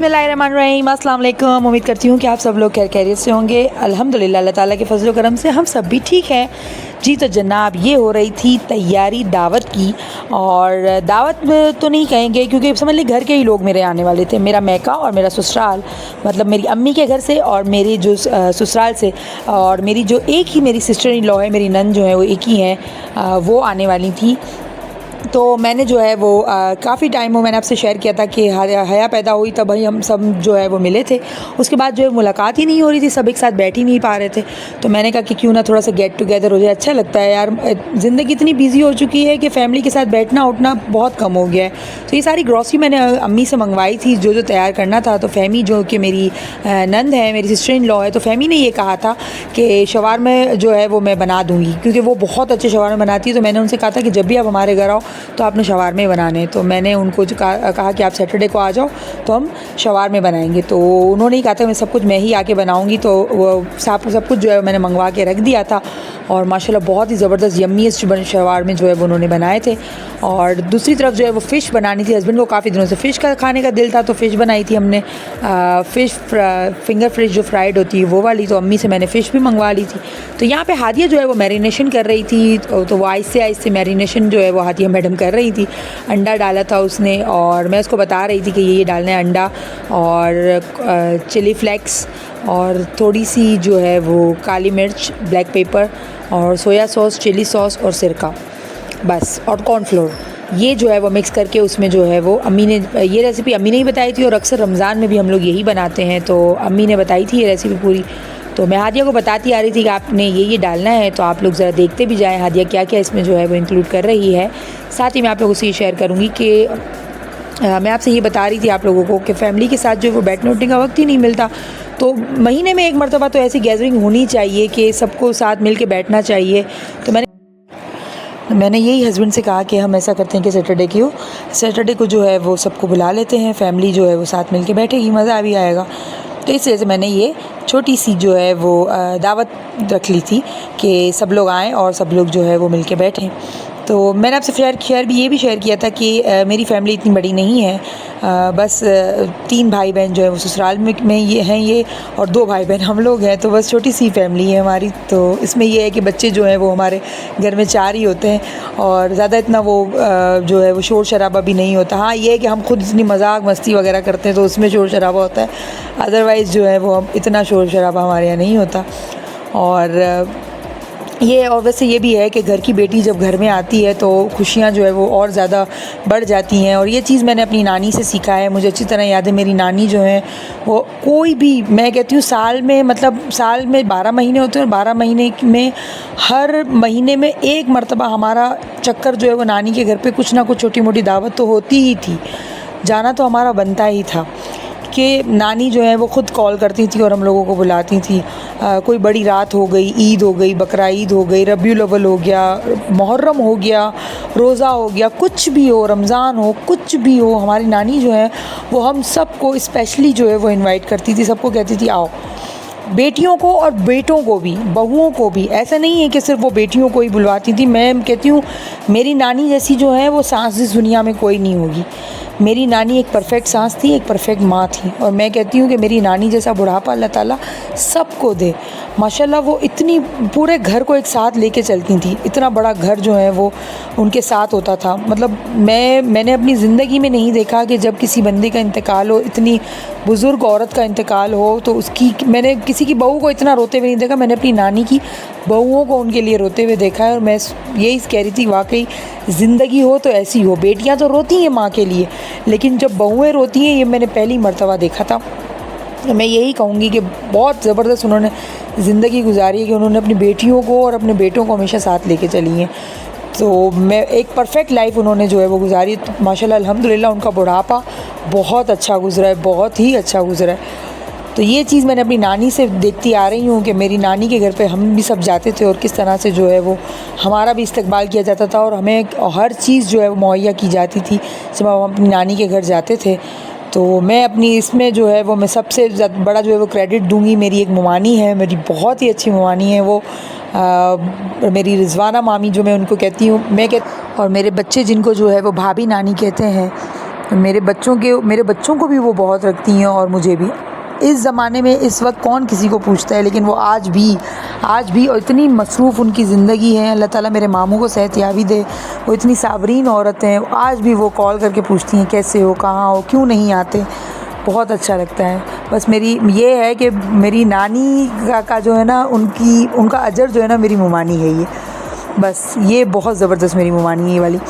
बिस्मिल्लाहिर्रहमानिर्रहीम, अस्सलाम वालेकुम। उम्मीद करती हूँ कि आप सब लोग खैरियत से होंगे। अल्हम्दुलिल्लाह अल्लाह ताला के फजल करम से हम सब भी ठीक हैं जी। तो जनाब ये हो रही थी तैयारी दावत की, और दावत तो नहीं कहेंगे क्योंकि समझ ली घर के ही लोग मेरे आने वाले थे। मेरा मैका और मेरा ससुराल, मतलब मेरी अम्मी के घर से और मेरी जो ससुराल से, और मेरी जो एक ही मेरी सिस्टर इन लॉ है, मेरी नन जो है वो एक ही हैं, वो आने वाली थी। तो मैंने जो है वो काफ़ी टाइम वो मैंने आपसे शेयर किया था कि हया पैदा हुई तब भाई हम सब जो है वो मिले थे। उसके बाद जो है मुलाकात ही नहीं हो रही थी, सब एक साथ बैठ ही नहीं पा रहे थे। तो मैंने कहा कि क्यों ना थोड़ा सा गेट टुगेदर हो जाए, अच्छा लगता है यार। ज़िंदगी इतनी बिजी हो चुकी है कि फ़ैमिली के साथ बैठना उठना बहुत कम हो गया है। तो ये सारी ग्रॉसरी मैंने अम्मी से मंगवाई थी, जो जो तैयार करना था। तो फ़हमी जो कि मेरी नंद है, मेरी सिस्टर इन लॉ है, तो फ़हमी ने ये कहा था कि शवारमा जो है वो मैं बना दूँगी, क्योंकि वो बहुत अच्छे शवारमा बनाती है। तो मैंने उनसे कहा था कि जब भी आप हमारे घर आओ तो आपने शवारमे बनाने। तो मैंने उनको जो कहा कि आप सैटरडे को आ जाओ तो हम शवारमे बनाएंगे। तो उन्होंने ही कहा था मैं सब कुछ मैं ही आके बनाऊंगी। तो वो सब कुछ जो है मैंने मंगवा के रख दिया था, और माशाल्लाह बहुत ही ज़बरदस्त यम्मीस्ट शवारमे जो है वो उन्होंने बनाए थे। और दूसरी तरफ जो है वो फ़िश बनानी थी। हस्बैंड को काफ़ी दिनों से फ़िश का खाने का दिल था, तो फ़िश बनाई थी हमने, फ़िश फिंगर फ़िश जो फ्राइड होती है वो वाली। तो अम्मी से मैंने फ़िश भी मंगवा ली थी। तो यहाँ पे हादिया जो है वो मैरिनेशन कर रही थी। तो वो आहिस्ते आहिस्ते मैरिनेशन जो है वो हादिया मैडम कर रही थी। अंडा डाला था उसने, और मैं उसको बता रही थी कि ये डालना है अंडा, और चिली फ्लेक्स, और थोड़ी सी जो है वो काली मिर्च, ब्लैक पेपर, और सोया सॉस, चिली सॉस और सिरका, बस, और कॉर्नफ्लोर। ये जो है वो मिक्स करके उसमें जो है वो अम्मी ने, ये रेसिपी अम्मी ने ही बताई थी, और अक्सर रमज़ान में भी हम लोग यही बनाते हैं। तो अम्मी ने बताई थी ये रेसिपी पूरी। तो मैं हादिया को बताती आ रही थी कि आपने ये डालना है, तो आप लोग ज़रा देखते भी जाएँ हादिया क्या क्या इसमें जो है वो इंक्लूड कर रही है। साथ ही मैं आप लोगों से ये शेयर करूँगी कि मैं आपसे ये बता रही थी आप लोगों को कि फ़ैमिली के साथ जो वो बैठने उठने का वक्त ही नहीं मिलता। तो महीने में एक मरतबा तो ऐसी गैदरिंग होनी चाहिए कि सबको साथ मिल के बैठना चाहिए। तो मैंने यही हस्बैंड से कहा कि हम ऐसा करते हैं कि सैटरडे को जो है वो सबको बुला लेते हैं, फैमिली जो है वो साथ मिल के बैठेगी, मज़ा भी आएगा। तो इस वजह से मैंने ये छोटी सी जो है वो दावत रख ली थी कि सब लोग आएँ और सब लोग जो है वो मिल के बैठें। तो मैंने आपसे ये भी शेयर किया था कि मेरी फ़ैमिली इतनी बड़ी नहीं है, बस 3 भाई बहन जो है वो ससुराल में ये हैं ये, और 2 भाई बहन हम लोग हैं। तो बस छोटी सी फ़ैमिली है हमारी। तो इसमें ये है कि बच्चे जो हैं वो हमारे घर में 4 ही होते हैं, और ज़्यादा इतना वो जो है वो शोर शराबा भी नहीं होता। हाँ, ये है कि हम खुद इतनी मजाक मस्ती वगैरह करते हैं तो उसमें शोर शराबा होता है, अदरवाइज़ जो है वो हम इतना शोर शराबा हमारे यहाँ नहीं होता। और वैसे ये भी है कि घर की बेटी जब घर में आती है तो खुशियाँ जो है वो और ज़्यादा बढ़ जाती हैं। और ये चीज़ मैंने अपनी नानी से सीखा है। मुझे अच्छी तरह याद है, मेरी नानी जो है वो कोई भी, मैं कहती हूँ साल में 12 महीने होते हैं, और 12 महीने में हर महीने में एक मरतबा हमारा चक्कर जो है वो नानी के घर पे कुछ ना कुछ छोटी मोटी दावत तो होती ही थी। जाना तो हमारा बनता ही था कि नानी जो है वो ख़ुद कॉल करती थी और हम लोगों को बुलाती थी। कोई बड़ी रात हो गई, ईद हो गई, बकरा ईद हो गई, रबीउल अव्वल हो गया, मुहर्रम हो गया, रोज़ा हो गया, कुछ भी हो, रमज़ान हो, कुछ भी हो, हमारी नानी जो है वो हम सबको स्पेशली जो है वो इनवाइट करती थी। सबको कहती थी आओ, बेटियों को और बेटों को भी, बहुओं को भी। ऐसा नहीं है कि सिर्फ वो बेटियों को ही बुलवाती थी। मैं कहती हूँ मेरी नानी जैसी जो है वो सांस इस दुनिया में कोई नहीं होगी। मेरी नानी एक परफेक्ट सांस थी, एक परफेक्ट माँ थी, और मैं कहती हूँ कि मेरी नानी जैसा बुढ़ापा अल्लाह ताला सबको दे। माशाल्लाह वो इतनी पूरे घर को एक साथ लेके चलती थी। इतना बड़ा घर जो है वो उनके साथ होता था। मतलब मैंने अपनी ज़िंदगी में नहीं देखा कि जब किसी बंदे का इंतकाल हो, इतनी बुज़ुर्ग औरत का इंतकाल हो, तो मैंने किसी की बहू को इतना रोते हुए नहीं देखा। मैंने अपनी नानी की बहुओं को उनके लिए रोते हुए देखा है। और मैं यही कह रही थी, वाकई ज़िंदगी हो तो ऐसी हो। बेटियां तो रोती हैं माँ के लिए, लेकिन जब बहुएं रोती हैं, ये मैंने पहली मर्तबा देखा था। मैं यही कहूँगी कि बहुत ज़बरदस्त उन्होंने ज़िंदगी गुजारी है कि उन्होंने अपनी बेटियों को और अपने बेटों को हमेशा साथ लेके चली हैं। तो मैं एक परफेक्ट लाइफ उन्होंने जो है वो गुजारी। तो माशाल्लाह अल्हम्दुलिल्लाह उनका बुढ़ापा बहुत अच्छा गुजरा है, बहुत ही अच्छा गुजरा है। तो ये चीज़ मैंने अपनी नानी से देखती आ रही हूँ कि मेरी नानी के घर पे हम भी सब जाते थे, और किस तरह से जो है वो हमारा भी इस्तकबाल किया जाता था, और हमें हर चीज़ जो है वो मुहैया की जाती थी जब हम अपनी नानी के घर जाते थे। तो मैं अपनी इसमें जो है वो मैं सबसे बड़ा जो है वो क्रेडिट दूंगी मेरी एक ममानी है, मेरी बहुत ही अच्छी ममानी है वो, मेरी रिजवाना मामी जो मैं उनको कहती हूँ, और मेरे बच्चे जिनको जो है वो भाभी नानी कहते हैं। मेरे बच्चों को भी वो बहुत रखती हैं और मुझे भी। इस ज़माने में इस वक्त कौन किसी को पूछता है, लेकिन वो आज भी और इतनी मसरूफ़ उनकी ज़िंदगी है। अल्लाह ताला मेरे मामू को सेहतयाबी दे। वो इतनी साबरीन औरत हैं, आज भी वो कॉल करके पूछती हैं कैसे हो, कहाँ हो, क्यों नहीं आते। बहुत अच्छा लगता है। बस मेरी ये है कि मेरी नानी का जो है ना, उनका अजर जो है ना, मेरी मुमानी है ये। बस ये बहुत ज़बरदस्त मेरी मुमानी है ये वाली।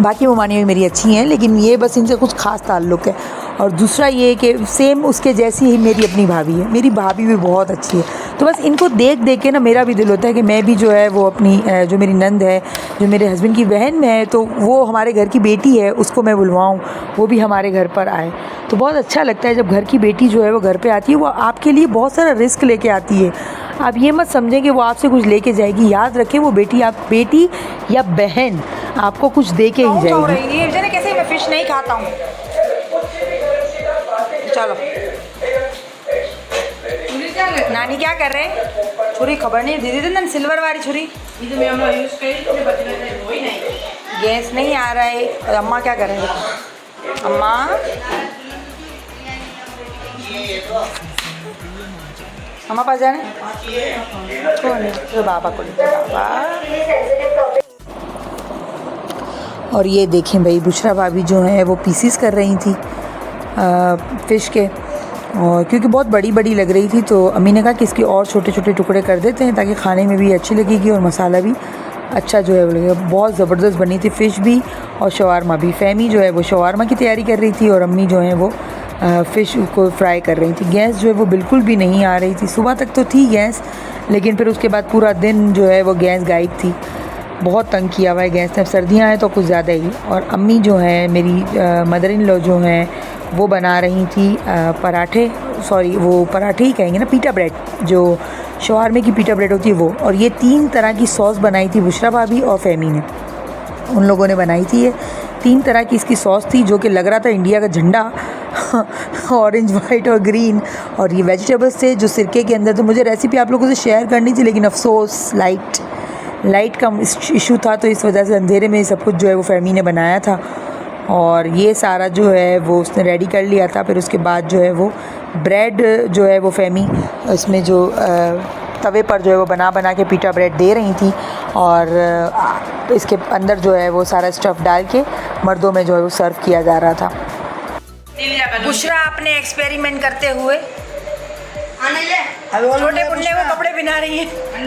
बाकी मुमानियाँ भी मेरी अच्छी हैं, लेकिन ये बस इनसे कुछ ख़ास ताल्लुक़ है। और दूसरा ये कि सेम उसके जैसी ही मेरी अपनी भाभी है। मेरी भाभी भी बहुत अच्छी है। तो बस इनको देख देख के ना मेरा भी दिल होता है कि मैं भी जो है वो अपनी जो मेरी नंद है, जो मेरे हस्बैंड की बहन में है, तो वो हमारे घर की बेटी है, उसको मैं बुलवाऊँ, वो भी हमारे घर पर आए। तो बहुत अच्छा लगता है जब घर की बेटी जो है वो घर पे आती है। वो आपके लिए बहुत सारा रिस्क लेके आती है। आप ये मत समझें कि वो आपसे कुछ लेके जाएगी। याद रखें, वो बेटी या बहन आपको कुछ दे के ही जाएगी। कैसे मैं फ़िश नहीं खाता हूँ। चलो नानी क्या कर रहे हैं? छुरी खबर नहीं दीदी थी ना, सिल्वर वाली छुरी। गैस नहीं आ रहा है। और अम्मा क्या कर रहे हैं? अम्मा अम्मा पास जाने तो बाबा को लेते बाबा। और ये देखें भाई, बुशरा भाभी जो है वो पीसीस कर रही थी फ़िश के, और क्योंकि बहुत बड़ी बड़ी लग रही थी तो अम्मी ने कहा कि इसके और छोटे छोटे टुकड़े कर देते हैं ताकि खाने में भी अच्छी लगेगी और मसाला भी अच्छा जो है वो लगेगा। बहुत ज़बरदस्त बनी थी फ़िश भी और शवारमा भी। फ़हमी जो है वो शवारमा की तैयारी कर रही थी और अम्मी जो है वो फ़िश को फ्राई कर रही थी। गैस जो है वो बिल्कुल भी नहीं आ रही थी। सुबह तक तो थी गैस, लेकिन फिर उसके बाद पूरा दिन जो है वो गैस गायब थी। बहुत तंग किया हुआ है गैस ने। अब सर्दियाँ हैं तो कुछ ज़्यादा ही। और अम्मी जो है मेरी मदर इन लॉ जो हैं वो बना रही थी पराठे, वो पराठे ही कहेंगे ना, पीटा ब्रेड, जो शवारमे की पीटा ब्रेड होती है वो। और ये 3 तरह की सॉस बनाई थी बुशरा भाभी और फ़हमी ने, उन लोगों ने बनाई थी। ये 3 तरह की इसकी सॉस थी, जो कि लग रहा था इंडिया का झंडा ऑरेंज, वाइट और ग्रीन। और ये वेजिटेबल्स थे जो सिरके के अंदर। तो मुझे रेसिपी आप लोगों से शेयर करनी थी, लेकिन अफसोस लाइट का इशू था, तो इस वजह से अंधेरे में सब कुछ जो है वो फ़हमी ने बनाया था। और ये सारा जो है वो उसने रेडी कर लिया था। फिर उसके बाद जो है वो ब्रेड जो है वो फ़हमी इसमें जो तवे पर जो है वो बना के पीटा ब्रेड दे रही थी, और इसके अंदर जो है वो सारा स्टफ़ डाल के मर्दों में जो है वो सर्व किया जा रहा था। बुशरा अपने एक्सपेरिमेंट करते हुए छोटे बुन्ने को कपड़े पहना रही है।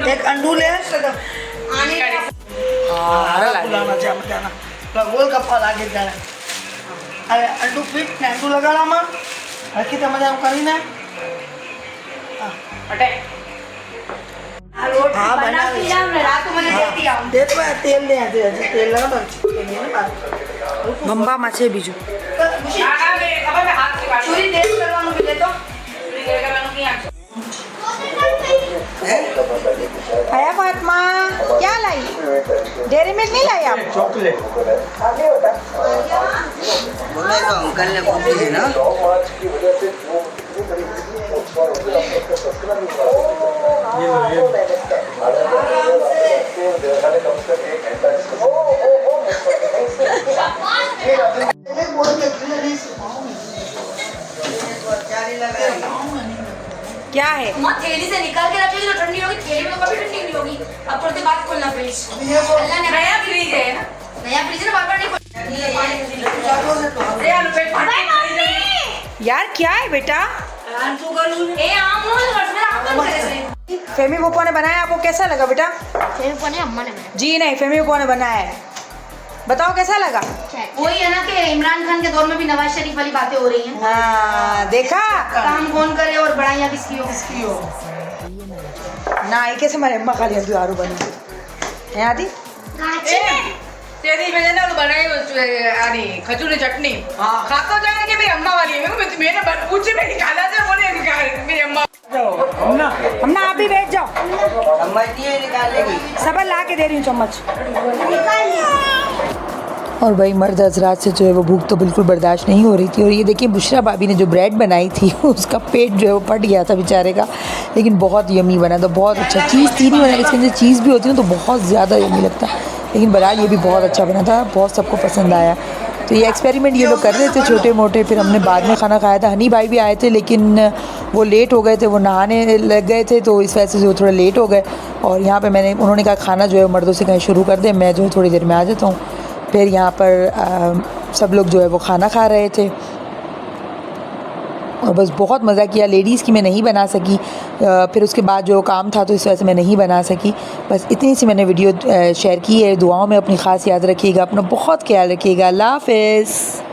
एक अंडू ले गोल कप्पा लागे जाना। अरे अंडू पीट ने अंडू लगाना मां रखी तो मजा करी ना। हटे हां बना लिया मैं रात को मैंने देती आऊं। देखो तेल ले आते हैं, तेल लगा दो बम्बा माछे बीजू खबर में हाथ से चूरी तेल करवानो भी ले तो चूरी करेगा मैंने की आंख आया फातिमा क्या लाई? डेयरी मिल्क नहीं लाई आप? चॉकलेट बोलेगा अंकल ने पूछी है ना। क्या है? थैली से निकाल के रखेगी तो ठंडी होगी। थैली में तो कभी ठंडी नहीं होगी। अब थोड़ी देर बाद खोलना फ्रिज। अल्लाह ने नया फ्रिज है ना, नया फ्रिज है ना, बार-बार नहीं खोलना। यार क्या है बेटा? ए आम में आम कैसे? फ़हमी पप्पा ने बनाया, आपको कैसा लगा बेटा? फेमी पने अम्मा ने बनाया। जी नहीं, फ़हमी पप्पा ने बनाया है। बताओ कैसा लगा? वही है ना कि इमरान खान के दौर में भी नवाज शरीफ वाली बातें हो रही हैं। हाँ देखा, काम कौन करे और बड़ाइयाँ किसकी हो। ना ये कैसे हमारे अम्मा खाली हल्दी आरू बनी है आदि तेरी मैंने ना बनाई आनी खजूर चटनी। हाँ खातो जाने के मेरी अम्मा वाली है। मैंने पूछे में निकाला था, बोले मेरी अम्मा। हम ना आप भी बैठ जाओ, चम्मच दिए निकालेगी। सब ला के दे रही हूँ चम्मच। और भाई मर्द हजरात से जो है वो भूख तो बिल्कुल बर्दाश्त नहीं हो रही थी। और ये देखिए बुशरा भाभी ने जो ब्रेड बनाई थी उसका पेट जो है वो फट गया था बेचारे का, लेकिन बहुत यमी बना था, बहुत अच्छा। चीज़ थी नहीं बना, इसके अंदर चीज़ भी होती है तो बहुत ज़्यादा यमी लगता है, लेकिन बहरहाल ये भी बहुत अच्छा बना था, बहुत सबको पसंद आया। तो ये एक्सपेरिमेंट ये लोग कर रहे थे छोटे मोटे। फिर हमने बाद में खाना खाया था। हनी भाई भी आए थे लेकिन वो लेट हो गए थे, वो नहाने लग गए थे, तो इस वजह से वो थोड़ा लेट हो गए। और यहाँ पे उन्होंने कहा खाना जो है मर्दों से कहीं शुरू कर दे, मैं जो है थोड़ी देर में आ जाता हूँ। फिर यहाँ पर सब लोग जो है वो खाना खा रहे थे और बस बहुत मज़ा किया। लेडीज़ की मैं नहीं बना सकी, फिर उसके बाद जो काम था तो इस वजह से मैं नहीं बना सकी। बस इतनी सी मैंने वीडियो शेयर की है। दुआओं में अपनी ख़ास याद रखिएगा, अपना बहुत ख्याल रखिएगा। अल्लाह हाफ़िज़।